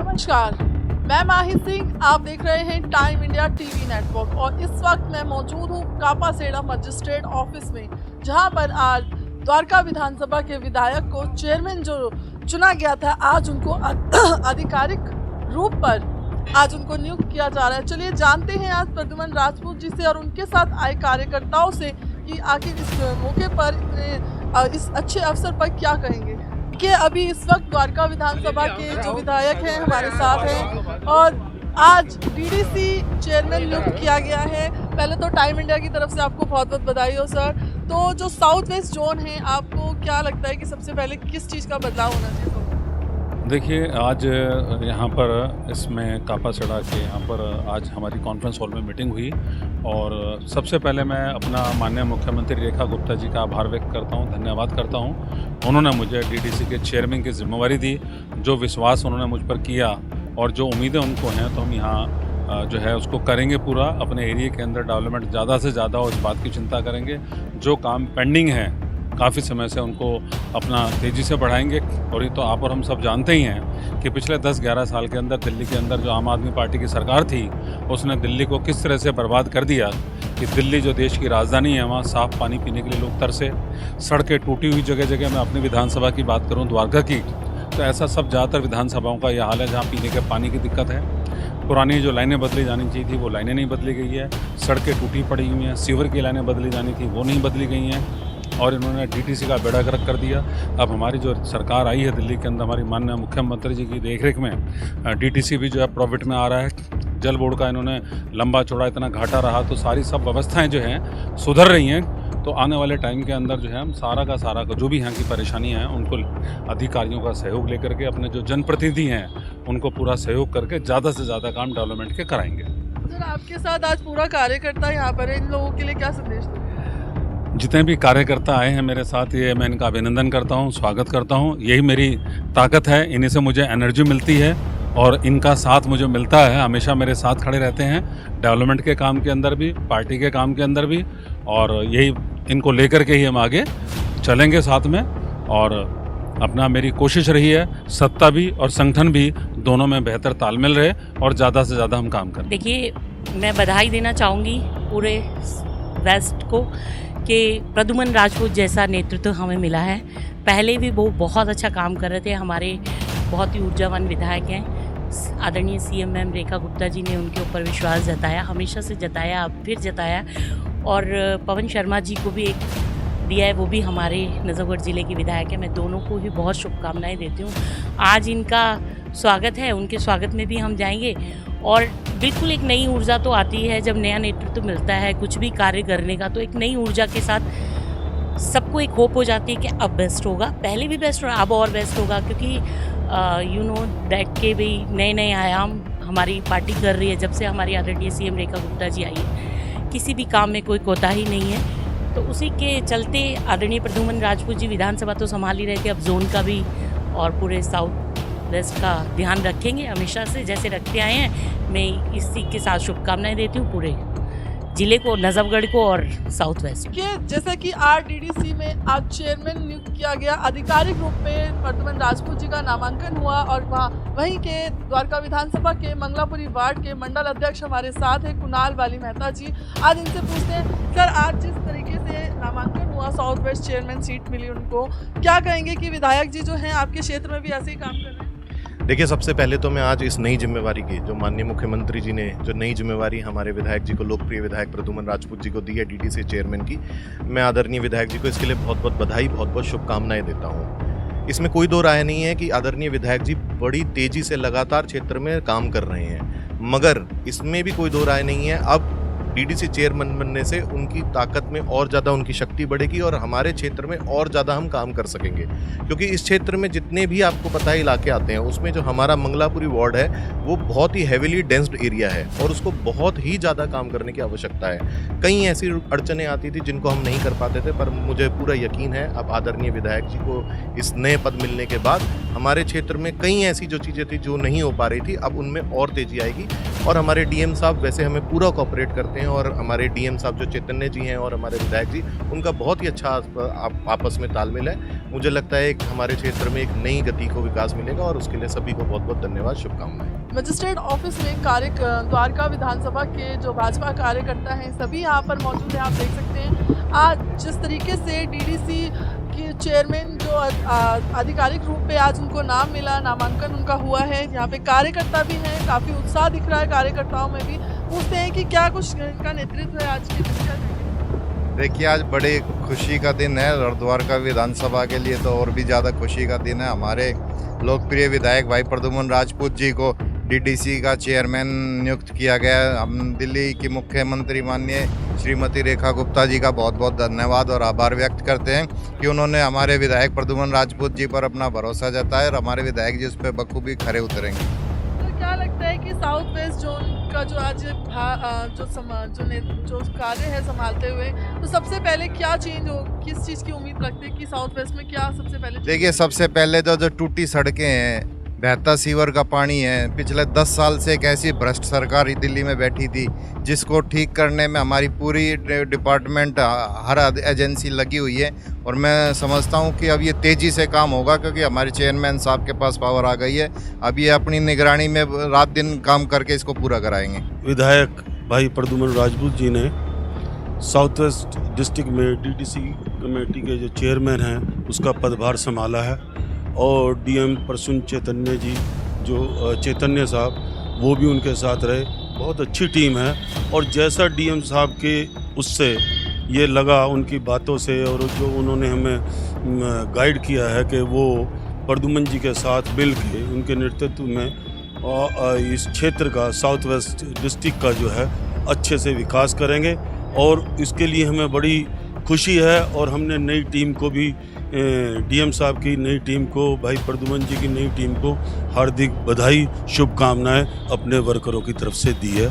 नमस्कार, मैं माही सिंह। आप देख रहे हैं टाइम इंडिया टीवी नेटवर्क और इस वक्त मैं मौजूद हूँ कापासेड़ा मजिस्ट्रेट ऑफिस में, जहां पर आज द्वारका विधानसभा के विधायक को चेयरमैन जो चुना गया था, आज उनको आधिकारिक रूप पर आज उनको नियुक्त किया जा रहा है। चलिए जानते हैं आज प्रद्युमन राजपूत जी से और उनके साथ आए कार्यकर्ताओं से कि आखिर इस मौके पर इस अच्छे अवसर पर क्या कहेंगे। कि अभी इस वक्त द्वारका विधानसभा के जो विधायक हैं हमारे साथ हैं और आज डीडीसी चेयरमैन नियुक्त किया गया है। पहले तो टाइम इंडिया की तरफ से आपको बहुत बहुत बधाई हो सर। तो जो साउथ वेस्ट जोन है, आपको क्या लगता है कि सबसे पहले किस चीज़ का बदलाव होना चाहिए? देखिए, आज यहाँ पर इसमें कापासेड़ा के यहाँ पर आज हमारी कॉन्फ्रेंस हॉल में मीटिंग हुई और सबसे पहले मैं अपना माननीय मुख्यमंत्री रेखा गुप्ता जी का आभार व्यक्त करता हूँ, धन्यवाद करता हूँ। उन्होंने मुझे डीडीसी के चेयरमैन की जिम्मेवारी दी, जो विश्वास उन्होंने मुझ पर किया और जो उम्मीदें उनको हैं, तो हम यहाँ जो है उसको करेंगे पूरा। अपने एरिया के अंदर डेवलपमेंट ज़्यादा से ज़्यादा और इस बात की चिंता करेंगे, जो काम पेंडिंग है काफ़ी समय से उनको अपना तेज़ी से बढ़ाएंगे। और ये तो आप और हम सब जानते ही हैं कि पिछले 10-11 साल के अंदर दिल्ली के अंदर जो आम आदमी पार्टी की सरकार थी, उसने दिल्ली को किस तरह से बर्बाद कर दिया कि दिल्ली जो देश की राजधानी है, वहाँ साफ़ पानी पीने के लिए लोग तरसे, सड़कें टूटी हुई जगह जगह। मैं अपनी विधानसभा की बात करूँ, द्वारका की, तो ऐसा सब ज़्यादातर विधानसभाओं का यह हाल है जहाँ पीने के पानी की दिक्कत है। पुरानी जो लाइनें बदली जानी चाहिए थी वो लाइनें नहीं बदली गई है, सड़कें टूटी पड़ी हुई हैं, सीवर की लाइनें बदली जानी थी वो नहीं बदली गई हैं और इन्होंने डीटीसी का बेड़ा गर्क कर दिया। अब हमारी जो सरकार आई है दिल्ली के अंदर, हमारी माननीय मुख्यमंत्री जी की देखरेख में डीटीसी भी जो है प्रॉफिट में आ रहा है। जल बोर्ड का इन्होंने लंबा चौड़ा इतना घाटा रहा, तो सारी सब व्यवस्थाएं जो हैं सुधर रही हैं। तो आने वाले टाइम के अंदर जो है हम सारा का जो भी यहाँ की परेशानियाँ हैं उनको अधिकारियों का सहयोग लेकर के, अपने जो जनप्रतिनिधि हैं उनको पूरा सहयोग करके ज़्यादा से ज़्यादा काम डेवलपमेंट के कराएंगे। सर, आपके साथ आज पूरा कार्यकर्ता यहाँ पर है, इन लोगों के लिए क्या संदेश दें? जितने भी कार्यकर्ता आए हैं मेरे साथ, ये मैं इनका अभिनंदन करता हूँ, स्वागत करता हूँ। यही मेरी ताकत है, इन्हीं से मुझे एनर्जी मिलती है और इनका साथ मुझे मिलता है। हमेशा मेरे साथ खड़े रहते हैं, डेवलपमेंट के काम के अंदर भी, पार्टी के काम के अंदर भी, और यही इनको लेकर के ही हम आगे चलेंगे साथ में। और अपना मेरी कोशिश रही है सत्ता भी और संगठन भी दोनों में बेहतर तालमेल रहे और ज़्यादा से ज़्यादा हम काम करें। देखिए, मैं बधाई देना चाहूँगी पूरे वेस्ट को कि प्रद्युमन राजपूत जैसा नेतृत्व हमें मिला है। पहले भी वो बहुत अच्छा काम कर रहे थे, हमारे बहुत ही ऊर्जावान विधायक हैं। आदरणीय सीएम मैम रेखा गुप्ता जी ने उनके ऊपर विश्वास जताया, हमेशा से जताया, अब फिर जताया। और पवन शर्मा जी को भी एक दिया है, वो भी हमारे नजफगढ़ ज़िले के विधायक हैं। मैं दोनों को ही बहुत शुभकामनाएं देती हूँ। आज इनका स्वागत है, उनके स्वागत में भी हम जाएंगे और बिल्कुल एक नई ऊर्जा तो आती है जब नया नेतृत्व मिलता है कुछ भी कार्य करने का, तो एक नई ऊर्जा के साथ सबको एक होप हो जाती है कि अब बेस्ट होगा। पहले भी बेस्ट रहा, अब और बेस्ट होगा, क्योंकि यू नो दैट के भी नए नए आयाम हमारी पार्टी कर रही है। जब से हमारी आदरणीय सीएम रेखा गुप्ता जी आई है, किसी भी काम में कोई कोताही नहीं है, तो उसी के चलते आदरणीय प्रद्युमन राजपूत जी विधानसभा तो संभाल ही रहे थे, अब जोन का भी और पूरे साउथ वेस्ट का ध्यान रखेंगे हमेशा से जैसे रखते आए हैं। मैं इसी के साथ शुभकामनाएं देती हूँ पूरे जिले को, नजफगढ़ को और साउथ वेस्ट के। जैसे कि आरडीडीसी में आज चेयरमैन नियुक्त किया गया, आधिकारिक रूप में प्रद्युमन राजपूत जी का नामांकन हुआ और वहीं के द्वारका विधानसभा के मंगलापुरी वार्ड के मंडल अध्यक्ष हमारे साथ है कुणाल वाली मेहता जी। आज इनसे पूछते हैं, सर आज जिस तरीके से नामांकन हुआ, साउथ वेस्ट चेयरमैन सीट मिली उनको, क्या कहेंगे कि विधायक जी जो हैं आपके क्षेत्र में भी ऐसे ही काम कर रहे हैं? देखिए, सबसे पहले तो मैं आज इस नई जिम्मेवारी की, जो माननीय मुख्यमंत्री जी ने जो नई जिम्मेवारी हमारे विधायक जी को, लोकप्रिय विधायक प्रद्युमन राजपूत जी को दी है डीडीसी चेयरमैन की, मैं आदरणीय विधायक जी को इसके लिए बहुत बहुत बधाई, बहुत बहुत शुभकामनाएं देता हूं। इसमें कोई दो राय नहीं है कि आदरणीय विधायक जी बड़ी तेजी से लगातार क्षेत्र में काम कर रहे हैं, मगर इसमें भी कोई दो राय नहीं है, अब डीडीसी चेयरमैन बनने से उनकी ताकत में और ज़्यादा उनकी शक्ति बढ़ेगी और हमारे क्षेत्र में और ज़्यादा हम काम कर सकेंगे। क्योंकि इस क्षेत्र में जितने भी आपको पता है इलाके आते हैं, उसमें जो हमारा मंगलापुरी वार्ड है वो बहुत ही हैविली डेंस्ड एरिया है और उसको बहुत ही ज़्यादा काम करने की आवश्यकता है। कई ऐसी अड़चनें आती थी जिनको हम नहीं कर पाते थे, पर मुझे पूरा यकीन है अब आदरणीय विधायक जी को इस नए पद मिलने के बाद हमारे क्षेत्र में कई ऐसी जो चीज़ें थी जो नहीं हो पा रही थी, अब उनमें और तेज़ी आएगी और हमारे डीएम साहब वैसे हमें पूरा कोऑपरेट करते हैं, और हमारे डीएम साहब जो चैतन्य जी हैं और हमारे विधायक जी, उनका बहुत ही अच्छा आपस में तालमेल है। मुझे लगता है कि हमारे क्षेत्र में एक नई गति को विकास मिलेगा, और उसके लिए सभी को बहुत बहुत धन्यवाद, शुभकामनाएं। मजिस्ट्रेट ऑफिस में द्वारका विधानसभा के जो भाजपा कार्यकर्ता हैं सभी यहाँ पर मौजूद हैं। आप देख सकते हैं आज जिस तरीके से डीडीसी के चेयरमैन जो आधिकारिक रूप पे आज उनको नाम मिला, नामांकन उनका हुआ है। यहाँ पे कार्यकर्ता भी हैं, काफ़ी उत्साह दिख रहा है कार्यकर्ताओं में भी। पूछते हैं कि क्या कुछ इनका नेतृत्व है आज के दिन। देखिए, आज बड़ी खुशी का दिन है और द्वारका विधानसभा के लिए तो और भी ज़्यादा खुशी का दिन है। हमारे लोकप्रिय विधायक भाई प्रद्युम्न राजपूत जी को डीडीसी का चेयरमैन नियुक्त किया गया है। हम दिल्ली की मुख्यमंत्री माननीय श्रीमती रेखा गुप्ता जी का बहुत बहुत धन्यवाद और आभार व्यक्त करते हैं कि उन्होंने हमारे विधायक प्रद्युम्न राजपूत जी पर अपना भरोसा जताया, और हमारे विधायक जी उस पर बखूबी खरे उतरेंगे। तो क्या लगता है कि साउथ वेस्ट जोन का जो आज जो कार्य है संभालते हुए, तो सबसे पहले क्या चेंज हो, किस चीज़ की उम्मीद रखते हैं कि साउथ वेस्ट में क्या सबसे पहले? देखिए, सबसे पहले तो जो टूटी सड़कें हैं, बहता सीवर का पानी है, पिछले 10 साल से एक ऐसी भ्रष्ट सरकार दिल्ली में बैठी थी जिसको ठीक करने में हमारी पूरी डिपार्टमेंट, हर एजेंसी लगी हुई है, और मैं समझता हूं कि अब ये तेज़ी से काम होगा क्योंकि हमारे चेयरमैन साहब के पास पावर आ गई है। अब ये अपनी निगरानी में रात दिन काम करके इसको पूरा कराएंगे। विधायक भाई प्रद्युम्न राजपूत जी ने साउथ वेस्ट डिस्ट्रिक्ट में डीडीसी कमेटी के जो चेयरमैन हैं उसका पदभार संभाला है, और डीएम प्रसून चैतन्य जी जो चैतन्य साहब वो भी उनके साथ रहे। बहुत अच्छी टीम है, और जैसा डीएम साहब के उससे ये लगा उनकी बातों से, और जो उन्होंने हमें गाइड किया है कि वो प्रद्युम्न जी के साथ मिल के उनके नेतृत्व में इस क्षेत्र का, साउथ वेस्ट डिस्ट्रिक्ट का जो है अच्छे से विकास करेंगे, और इसके लिए हमें बड़ी खुशी है। और हमने नई टीम को भी, डीएम साहब की नई टीम को, भाई प्रद्युम्न जी की नई टीम को हार्दिक बधाई, शुभकामनाएं अपने वर्करों की तरफ से दी है।